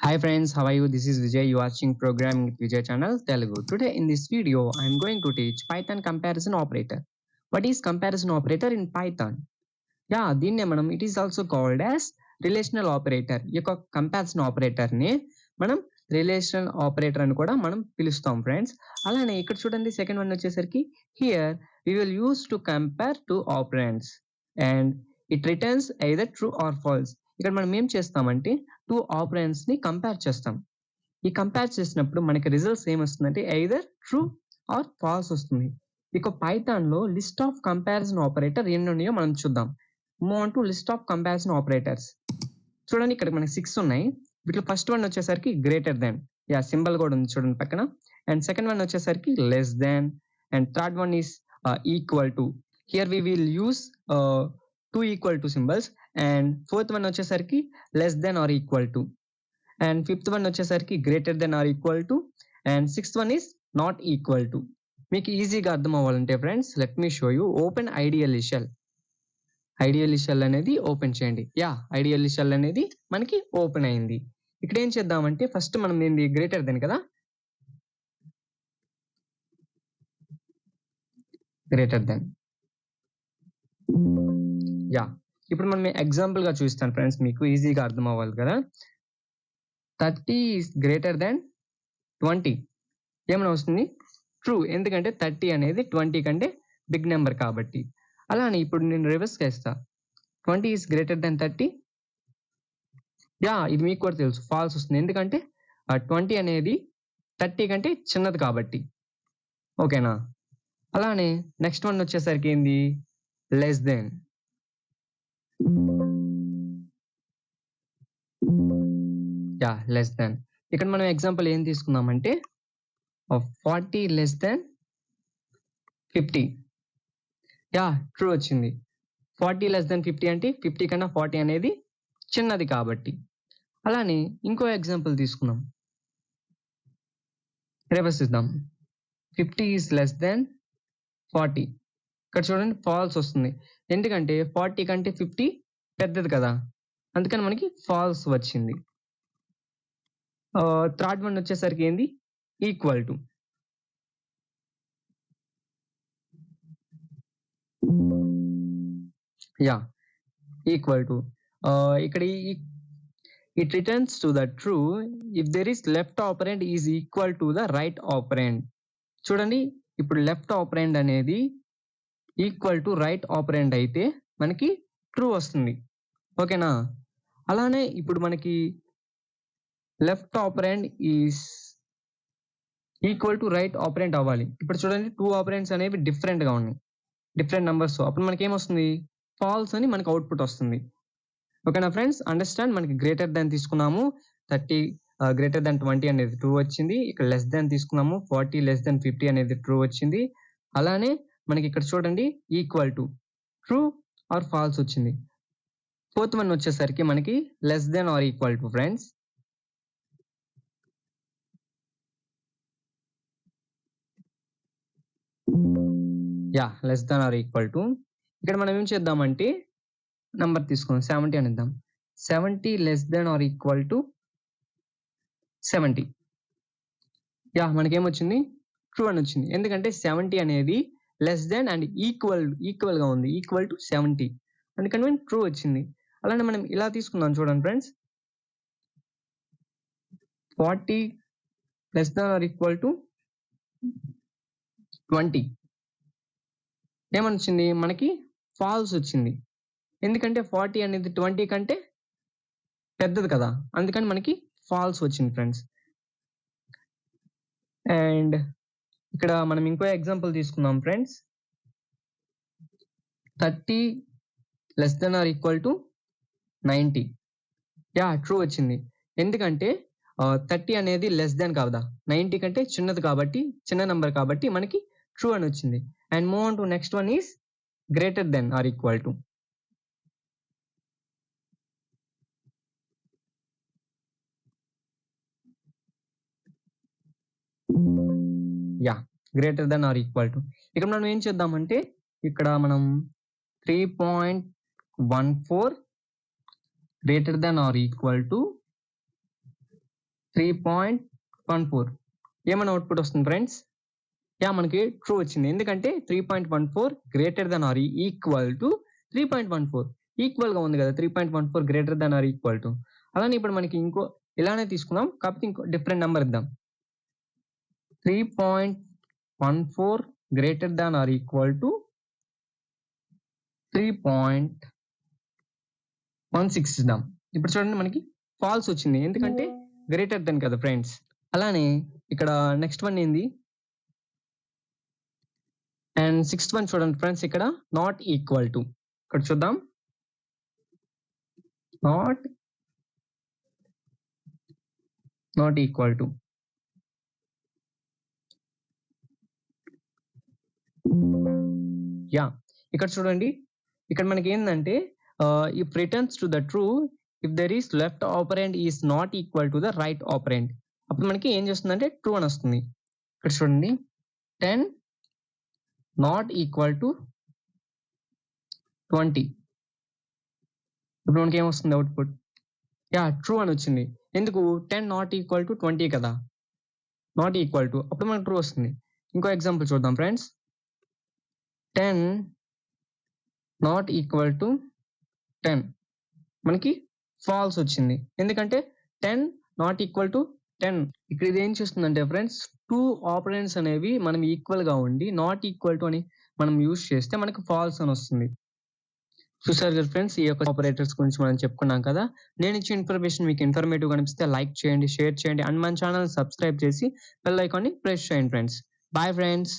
Hi friends, how are you? This is Vijay. You are watching Programming with Vijay channel Telugu. Today in this video, I am going to teach Python comparison operator. What is comparison operator in Python? దీన్నే మనం it is also called as relational operator. ఈ యొక్క comparison operator ని మనం relational operator అని కూడా మనం పిలుస్తాం ఫ్రెండ్స్. అలానే ఇక్కడ చూడండి సెకండ్ వన్ వచ్చేసరికి here we will use to compare to operands and it returns either true or false. ఇక్కడ మనం ఏం చేస్తామంటే టూ ఆపరెంట్స్ ని కంపేర్ చేస్తాం. ఈ కంపేర్ చేసినప్పుడు మనకి రిజల్ట్స్ ఏమొస్తుందంటే ఐదర్ ట్రూ ఆర్ ఫాల్స్ వస్తుంది. ఇక పైథాన్ లో లిస్ట్ ఆఫ్ కంపారిజన్ ఆపరేటర్ ఎన్ని ఉన్నాయో మనం చూద్దాం. Move on to list of comparison operators. చూడండి ఇక్కడ మనకి 6 ఉన్నాయి. వీటిలో ఫస్ట్ వన్ వచ్చేసరికి గ్రేటర్ దెన్, సింబల్ కూడా ఉంది చూడండి పక్కన. అండ్ సెకండ్ వన్ వచ్చేసరికి less than, and third one is equal to. Here we will use two equal to symbols. And fourth one వచ్చేసరికి less than or equal to. And fifth one వచ్చేసరికి greater than or equal to. And sixth one is not equal to. మీకు ఈజీగా అర్థం అవ్వాలంటే friends let me show you. Open ideal shell. Ideal shell అనేది open చేయండి. Ideal shell అనేది మనకి open అయింది. ఇక్కడ ఏం చేద్దామంటే ఫస్ట్ మనం ఏంది గ్రేటర్ దెన్ కదా, గ్రేటర్ దెన్. ఇప్పుడు మనం ఎగ్జాంపుల్ గా చూస్తాను ఫ్రెండ్స్, మీకు ఈజీగా అర్థం అవ్వాలి కదా. 30 ఈస్ గ్రేటర్ దెన్ 20. ఏమైనా వస్తుంది ట్రూ, ఎందుకంటే 30 అనేది 20 కంటే బిగ్ నెంబర్ కాబట్టి. అలానే ఇప్పుడు నేను రివర్స్ చేస్తా. 20 ఈస్ గ్రేటర్ దెన్ 30. ఇది మీకు కూడా తెలుసు ఫాల్స్ వస్తుంది, ఎందుకంటే 20 అనేది 30 కంటే చిన్నది కాబట్టి. ఓకేనా. అలానే నెక్స్ట్ వన్ వచ్చేసరికి ఏంది లెస్ దెన్. Less than. ఇక్కడ మనం ఎగ్జాంపుల్ ఏం తీసుకున్నామంటే 40 లెస్ దెన్ 50. ట్రూ వచ్చింది. 40 లెస్ దెన్ 50 అంటే 50 కన్నా 40 అనేది చిన్నది కాబట్టి. అలానే ఇంకో ఎగ్జాంపుల్ తీసుకున్నాం, రివర్స్ ఇద్దాం. 50 ఈస్ లెస్ దెన్ 40. ఇక్కడ చూడండి ఫాల్స్ వస్తుంది, ఎందుకంటే 40 కంటే 50 పెద్దది కదా, అందుకని మనకి ఫాల్స్ వచ్చింది. థర్డ్ వన్ వచ్చేసరికి ఏంది ఈక్వల్ టు. Equal to. ఇక్కడ it returns to the true if there is left operand is equal to the right operand. చూడండి ఇప్పుడు లెఫ్ట్ ఆపరెండ్ అనేది ఈక్వల్ టు రైట్ ఆపరెండ్ అయితే మనకి ట్రూ వస్తుంది. ఓకేనా. అలానే ఇప్పుడు మనకి left ఆపరెండ్ is equal to right operant అవ్వాలి. ఇప్పుడు చూడండి టూ ఆపరెంట్స్ అనేవి డిఫరెంట్ గా ఉన్నాయి, డిఫరెంట్ నెంబర్స్. అప్పుడు మనకి ఏమొస్తుంది ఫాల్స్ అని మనకి అవుట్పుట్ వస్తుంది. ఓకేనా ఫ్రెండ్స్, అండర్స్టాండ్. మనకి గ్రేటర్ దాన్ తీసుకున్నాము 30 గ్రేటర్ దాన్ 20 అనేది ట్రూ వచ్చింది. ఇక్కడ లెస్ దాన్ తీసుకున్నాము 40 లెస్ దాన్ 50 అనేది ట్రూ వచ్చింది. అలానే మనకి ఇక్కడ చూడండి equal to true or false వచ్చింది. ఫోర్త్ వన్ వచ్చేసరికి మనకి less than or equal to friends. Less than or equal to. ఇక్కడ మనం ఏం చేద్దామంటే నంబర్ తీసుకుందాం 70 అని ఇద్దాం. 70 less than or equal to 70. మనకేమొచ్చింది ట్రూ అని వచ్చింది, ఎందుకంటే 70 అనేది లెస్ దాన్ అండ్ ఈక్వల్ గా ఉంది, ఈక్వల్ టు 70, అందుకని మనకి ట్రూ వచ్చింది. అలానే మనం ఇలా తీసుకుందాం చూడండి friends, 40 less than or equal to 20. ఏమని వచ్చింది మనకి ఫాల్స్ వచ్చింది, ఎందుకంటే 40 అనేది 20 కంటే పెద్దది కదా, అందుకని మనకి ఫాల్స్ వచ్చింది ఫ్రెండ్స్. అండ్ ఇక్కడ మనం ఇంకో ఎగ్జాంపుల్ తీసుకుందాం friends. 30 less than or equal to 90. True వచ్చింది, ఎందుకంటే 30 అనేది లెస్ దెన్ కాదా 90 కంటే చిన్నది కాబట్టి, చిన్న నెంబర్ కాబట్టి మనకి ట్రూ అని వచ్చింది. And move on to next one is greater than or equal to. Greater than or equal to. ఇక్కడ మనం ఏం చేద్దామంటే ఇక్కడ మనం 3.14 greater than or equal to 3.14 ఏమన్నా అవుట్పుట్ వస్తుంది ఫ్రెండ్స్? మనకి ట్రూ వచ్చింది. ఎందుకంటే 3.14 greater than or equal to 3.14 ఈక్వల్‌గా ఉంది కదా! 3.14 greater than or equal to. అలానే ఇప్పుడు మనకి ఇలానే తీసుకుందాం. కాకపోతే ఇంకో డిఫరెంట్ నంబర్ ఇద్దాం. 3.14 greater than or equal to 3.16 ఇద్దాం. ఇప్పుడు చూడండి మనకి ఫాల్స్ వచ్చింది. ఎందుకంటే గ్రేటర్ దెన్ కదా ఫ్రెండ్స్. అలానే ఇక్కడ నెక్స్ట్ వన్ ఏంది? అండ్ సిక్స్త్ వన్ చూడండి ఫ్రెండ్స్, ఇక్కడ నాట్ ఈక్వల్ టు. ఇక్కడ చూద్దాం. Not equal to. ఇక్కడ చూడండి. ఇక్కడ మనకి ఏందంటే if returns to the true if there is left operant is not equal to the right operant. అప్పుడు మనకి ఏం చేస్తుందంటే ట్రూ అని వస్తుంది. ఇక్కడ చూడండి 10 నాట్ ఈక్వల్ టు 20. ఇప్పుడు మనకి ఏమొస్తుంది అవుట్పుట్? ట్రూ అని వచ్చింది. ఎందుకు? 10 నాట్ ఈక్వల్ టు 20 కదా! నాట్ ఈక్వల్ టు అప్పుడు మనకు ట్రూ వస్తుంది. ఇంకో ఎగ్జాంపుల్ చూద్దాం ఫ్రెండ్స్. 10 నాట్ ఈక్వల్ టు 10 మనకి ఫాల్స్ వచ్చింది. ఎందుకంటే 10 నాట్ ఈక్వల్ టు 10. ఇక్కడ ఇది ఏం చేస్తుందంటే ఫ్రెండ్స్ 2 ఆపరెంట్స్ అనేవి మనం ఈక్వల్‌గా ఉండి నాట్ ఈక్వల్ టు అని మనం యూజ్ చేస్తే మనకు ఫాల్స్ అని వస్తుంది. చూసారు కదా ఫ్రెండ్స్, ఈ యొక్క ఆపరేటర్స్ గురించి మనం చెప్పుకున్నాం కదా. నేను ఇచ్చే ఇన్ఫర్మేషన్ మీకు ఇన్ఫర్మేటివ్‌గా అనిపిస్తే లైక్ చేయండి, షేర్ చేయండి అండ్ మన ఛానెల్‌ని సబ్స్క్రైబ్ చేసి బెల్ ఐకాన్‌ని ప్రెస్ చేయండి ఫ్రెండ్స్. Bye friends.